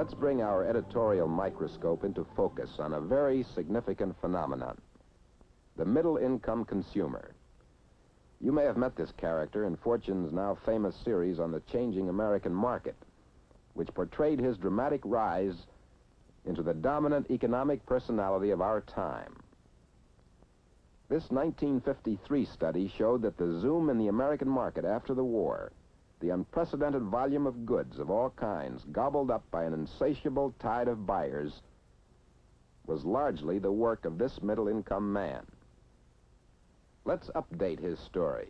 Let's bring our editorial microscope into focus on a very significant phenomenon: the middle-income consumer. You may have met this character in Fortune's now famous series on the changing American market, which portrayed his dramatic rise into the dominant economic personality of our time. This 1953 study showed that the zoom in the American market after the war, the unprecedented volume of goods of all kinds gobbled up by an insatiable tide of buyers, was largely the work of this middle-income man. Let's update his story,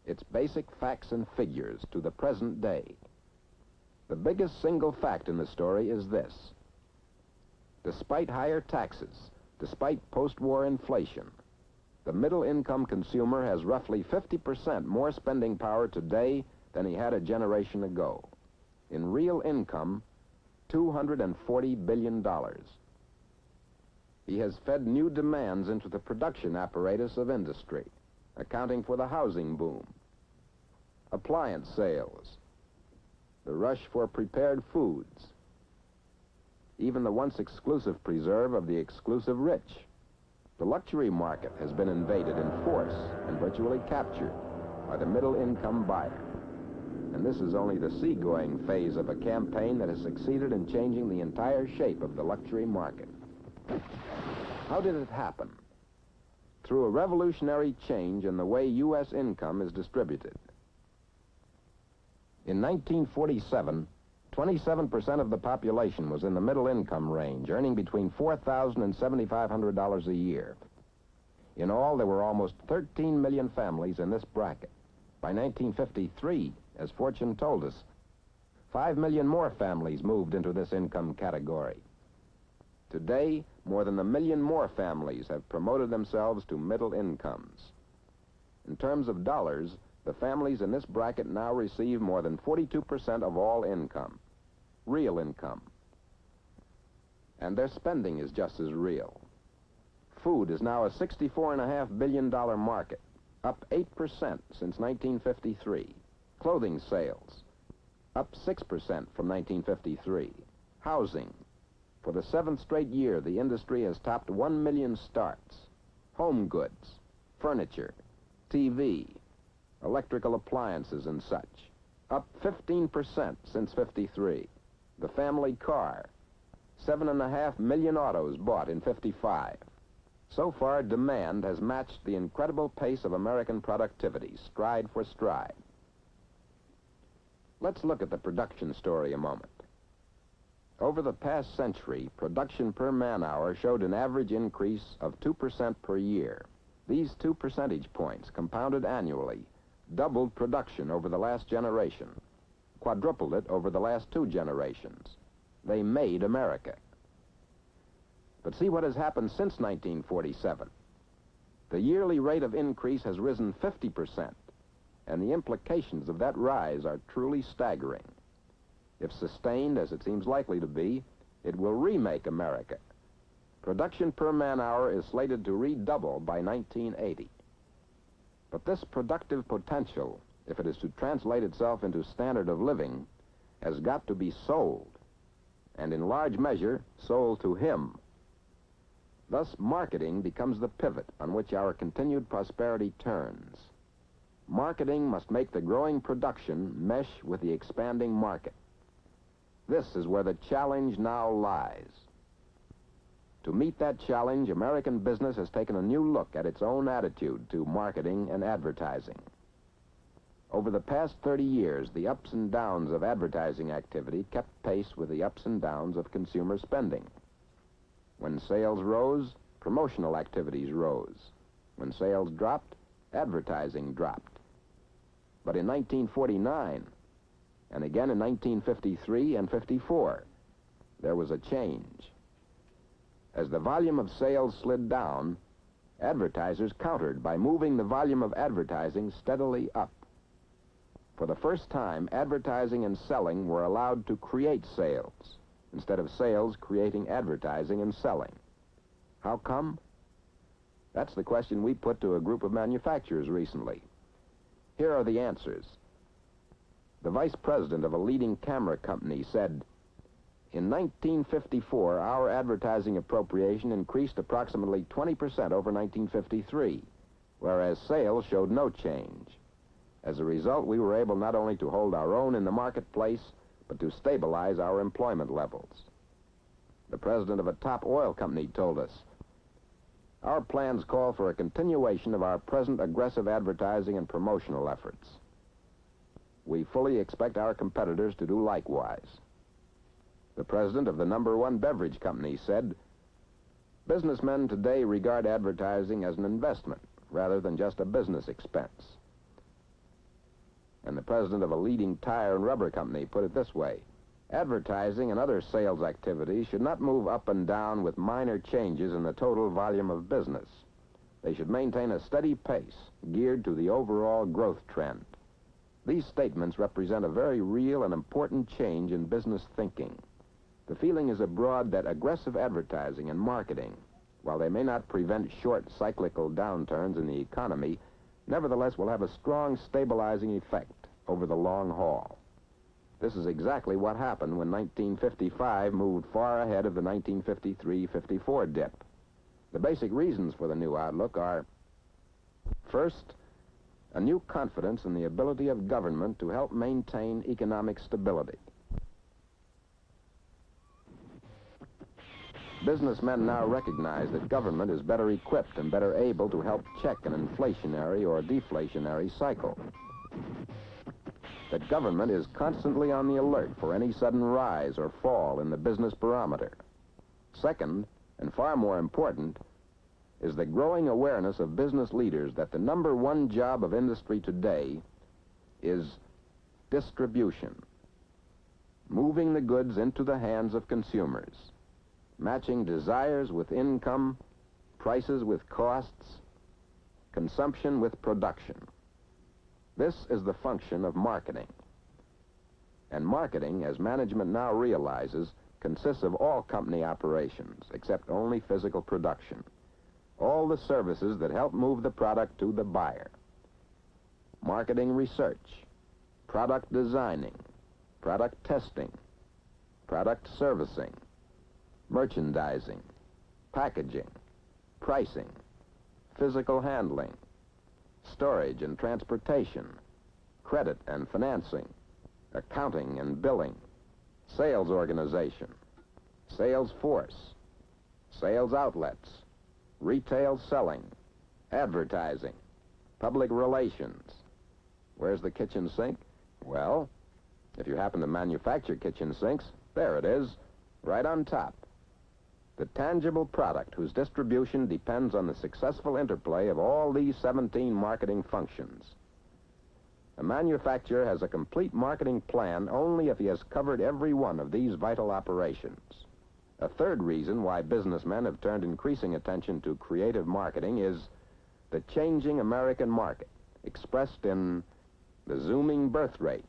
its basic facts and figures, to the present day. The biggest single fact in the story is this: despite higher taxes, despite post-war inflation, the middle-income consumer has roughly 50% more spending power today than he had a generation ago. In real income, $240 billion. He has fed new demands into the production apparatus of industry, accounting for the housing boom, appliance sales, the rush for prepared foods, even the once exclusive preserve of the exclusive rich. The luxury market has been invaded in force and virtually captured by the middle-income buyer. And this is only the seagoing phase of a campaign that has succeeded in changing the entire shape of the luxury market. How did it happen? Through a revolutionary change in the way U.S. income is distributed. In 1947, 27% of the population was in the middle income range, earning between $4,000 and $7,500 a year. In all, there were almost 13 million families in this bracket. By 1953, as Fortune told us, 5 million more families moved into this income category. Today, more than 1 million more families have promoted themselves to middle incomes. In terms of dollars, the families in this bracket now receive more than 42% of all income, real income. And their spending is just as real. Food is now a $64.5 billion market, up 8% since 1953. Clothing sales, up 6% from 1953. Housing. For the 7th straight year, the industry has topped 1 million starts. Home goods, furniture, TV, electrical appliances and such, up 15% since '53. The family car, 7.5 million autos bought in '55. So far, demand has matched the incredible pace of American productivity, stride for stride. Let's look at the production story a moment. Over the past century, production per man-hour showed an average increase of 2% per year. These 2 percentage points, compounded annually, doubled production over the last generation, quadrupled it over the last 2 generations. They made America. But see what has happened since 1947. The yearly rate of increase has risen 50%, and the implications of that rise are truly staggering. If sustained, as it seems likely to be, it will remake America. Production per man-hour is slated to redouble by 1980. But this productive potential, if it is to translate itself into standard of living, has got to be sold, and in large measure, sold to him. Thus, marketing becomes the pivot on which our continued prosperity turns. Marketing must make the growing production mesh with the expanding market. This is where the challenge now lies. To meet that challenge, American business has taken a new look at its own attitude to marketing and advertising. Over the past 30 years, the ups and downs of advertising activity kept pace with the ups and downs of consumer spending. When sales rose, promotional activities rose. When sales dropped, advertising dropped. But in 1949, and again in 1953 and '54, there was a change. As the volume of sales slid down, advertisers countered by moving the volume of advertising steadily up. For the first time, advertising and selling were allowed to create sales, instead of sales creating advertising and selling. How come? That's the question we put to a group of manufacturers recently. Here are the answers. The vice president of a leading camera company said, In 1954, our advertising appropriation increased approximately 20% over 1953, whereas sales showed no change. As a result, we were able not only to hold our own in the marketplace, but to stabilize our employment levels. The president of a top oil company told us, "Our plans call for a continuation of our present aggressive advertising and promotional efforts. We fully expect our competitors to do likewise." The president of the #1 beverage company said, "Businessmen today regard advertising as an investment rather than just a business expense." And the president of a leading tire and rubber company put it this way, "Advertising and other sales activities should not move up and down with minor changes in the total volume of business. They should maintain a steady pace geared to the overall growth trend." These statements represent a very real and important change in business thinking. The feeling is abroad that aggressive advertising and marketing, while they may not prevent short cyclical downturns in the economy, nevertheless will have a strong stabilizing effect over the long haul. This is exactly what happened when 1955 moved far ahead of the 1953-54 dip. The basic reasons for the new outlook are, first, a new confidence in the ability of government to help maintain economic stability. Businessmen now recognize that government is better equipped and better able to help check an inflationary or deflationary cycle. That government is constantly on the alert for any sudden rise or fall in the business barometer. Second, and far more important, is the growing awareness of business leaders that the #1 job of industry today is distribution. Moving the goods into the hands of consumers. Matching desires with income, prices with costs, consumption with production. This is the function of marketing. And marketing, as management now realizes, consists of all company operations, except only physical production. All the services that help move the product to the buyer. Marketing research, product designing, product testing, product servicing, merchandising, packaging, pricing, physical handling, storage and transportation, credit and financing, accounting and billing, sales organization, sales force, sales outlets, retail selling, advertising, public relations. Where's the kitchen sink? Well, if you happen to manufacture kitchen sinks, there it is, right on top. The tangible product whose distribution depends on the successful interplay of all these 17 marketing functions. A manufacturer has a complete marketing plan only if he has covered every one of these vital operations. A third reason why businessmen have turned increasing attention to creative marketing is the changing American market, expressed in the zooming birth rate,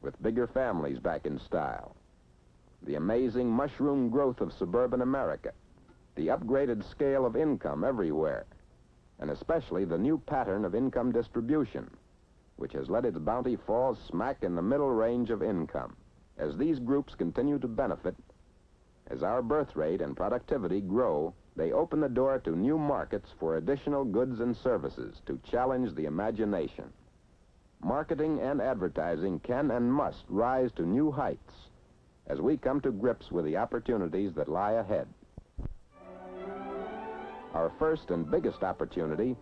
with bigger families back in style. The amazing mushroom growth of suburban America, the upgraded scale of income everywhere, and especially the new pattern of income distribution, which has let its bounty fall smack in the middle range of income. As these groups continue to benefit, as our birth rate and productivity grow, they open the door to new markets for additional goods and services to challenge the imagination. Marketing and advertising can and must rise to new heights as we come to grips with the opportunities that lie ahead. Our first and biggest opportunity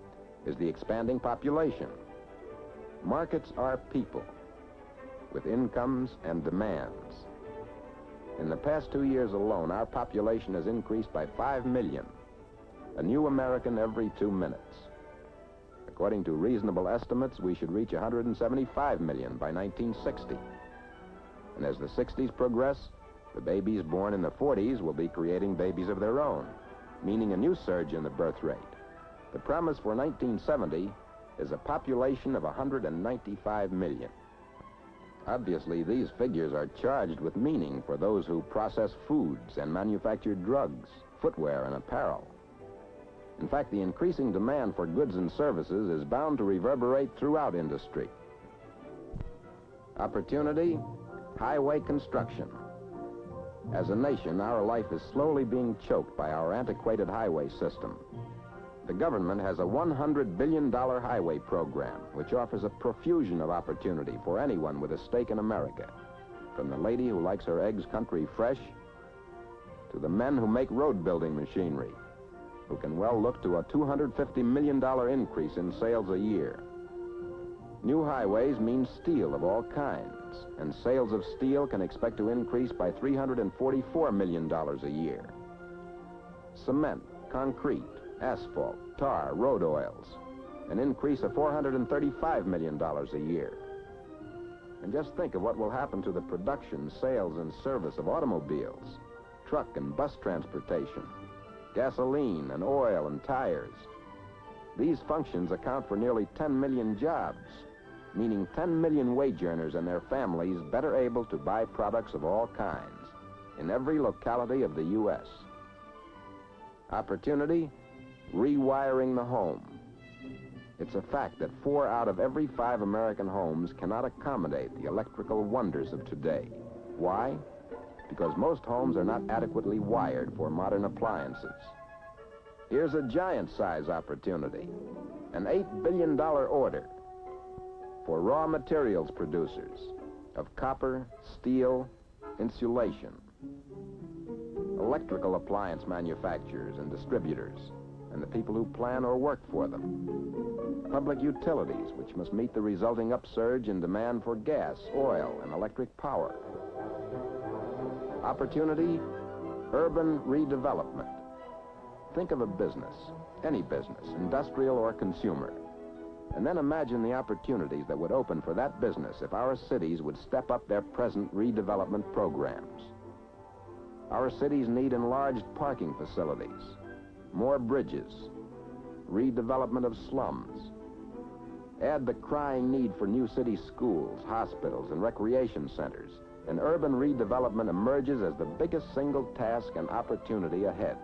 is the expanding population. Markets are people with incomes and demands. In the past 2 years alone, our population has increased by 5 million, a new American every 2 minutes. According to reasonable estimates, we should reach 175 million by 1960. And as the 60s progress, the babies born in the 40s will be creating babies of their own, meaning a new surge in the birth rate. The promise for 1970 is a population of 195 million. Obviously, these figures are charged with meaning for those who process foods and manufacture drugs, footwear, and apparel. In fact, the increasing demand for goods and services is bound to reverberate throughout industry. Opportunity, highway construction. As a nation, our life is slowly being choked by our antiquated highway system. The government has a $100 billion highway program, which offers a profusion of opportunity for anyone with a stake in America, from the lady who likes her eggs country fresh to the men who make road-building machinery, who can well look to a $250 million increase in sales a year. New highways mean steel of all kinds, and sales of steel can expect to increase by $344 million a year. Cement, concrete, asphalt, tar, road oils, an increase of $435 million a year. And just think of what will happen to the production, sales, and service of automobiles, truck and bus transportation, gasoline and oil and tires. These functions account for nearly 10 million jobs, meaning 10 million wage earners and their families better able to buy products of all kinds in every locality of the U.S. Opportunity? Rewiring the home. It's a fact that 4 out of every 5 American homes cannot accommodate the electrical wonders of today. Why? Because most homes are not adequately wired for modern appliances. Here's a giant-size opportunity, an $8 billion order for raw materials producers of copper, steel, insulation, electrical appliance manufacturers and distributors, and the people who plan or work for them, public utilities, which must meet the resulting upsurge in demand for gas, oil, and electric power. Opportunity, urban redevelopment. Think of a business, any business, industrial or consumer, and then imagine the opportunities that would open for that business if our cities would step up their present redevelopment programs. Our cities need enlarged parking facilities, more bridges, redevelopment of slums. Add the crying need for new city schools, hospitals, and recreation centers, and urban redevelopment emerges as the biggest single task and opportunity ahead.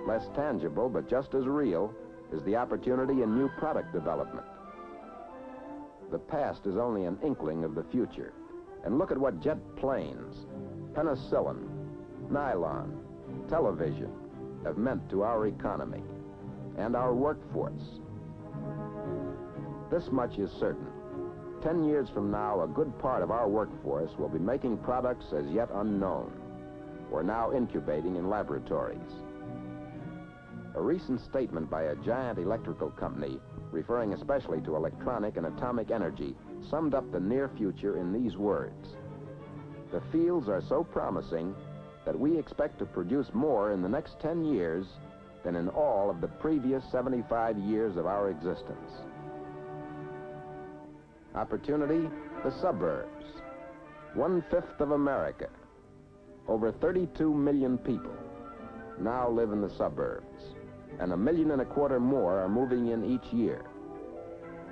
Less tangible, but just as real, is the opportunity in new product development. The past is only an inkling of the future. And look at what jet planes, penicillin, nylon, television have meant to our economy and our workforce. This much is certain. 10 years from now, a good part of our workforce will be making products as yet unknown, or now incubating in laboratories. A recent statement by a giant electrical company, referring especially to electronic and atomic energy, summed up the near future in these words: "The fields are so promising that we expect to produce more in the next 10 years than in all of the previous 75 years of our existence." Opportunity, the suburbs. 1/5 of America, over 32 million people, now live in the suburbs, and 1.25 million more are moving in each year.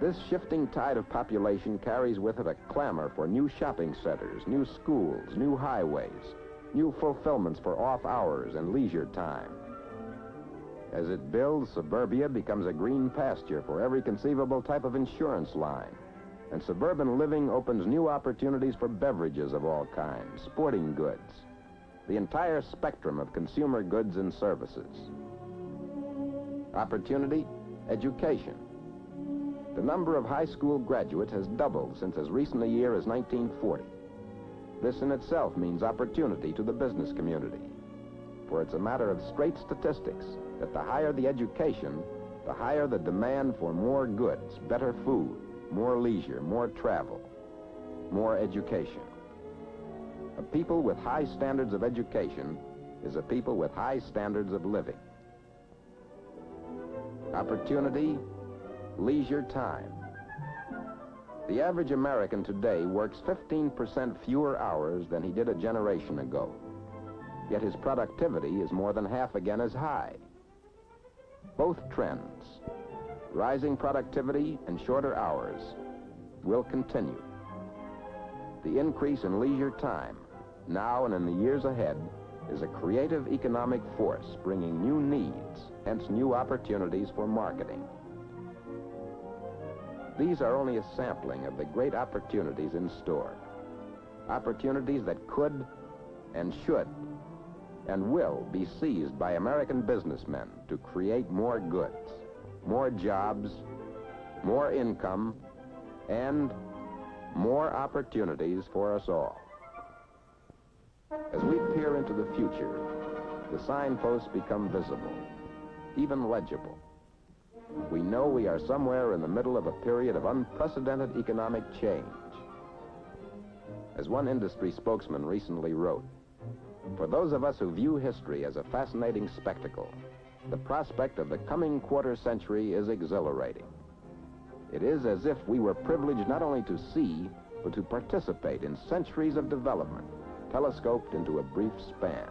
This shifting tide of population carries with it a clamor for new shopping centers, new schools, new highways, new fulfillments for off hours and leisure time. As it builds, suburbia becomes a green pasture for every conceivable type of insurance line. And suburban living opens new opportunities for beverages of all kinds, sporting goods, the entire spectrum of consumer goods and services. Opportunity, education. The number of high school graduates has doubled since as recent a year as 1940. This in itself means opportunity to the business community, for it's a matter of straight statistics that the higher the education, the higher the demand for more goods, better food, more leisure, more travel, more education. A people with high standards of education is a people with high standards of living. Opportunity, leisure time. The average American today works 15% fewer hours than he did a generation ago. Yet his productivity is more than half again as high. Both trends, rising productivity and shorter hours, will continue. The increase in leisure time, now and in the years ahead, is a creative economic force bringing new needs, hence new opportunities for marketing. These are only a sampling of the great opportunities in store. Opportunities that could and should and will be seized by American businessmen to create more goods, more jobs, more income, and more opportunities for us all. As we peer into the future, the signposts become visible, even legible. We know we are somewhere in the middle of a period of unprecedented economic change. As one industry spokesman recently wrote, "For those of us who view history as a fascinating spectacle, the prospect of the coming quarter century is exhilarating. It is as if we were privileged not only to see, but to participate in centuries of development, telescoped into a brief span."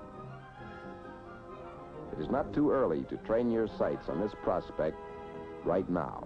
It is not too early to train your sights on this prospect right now.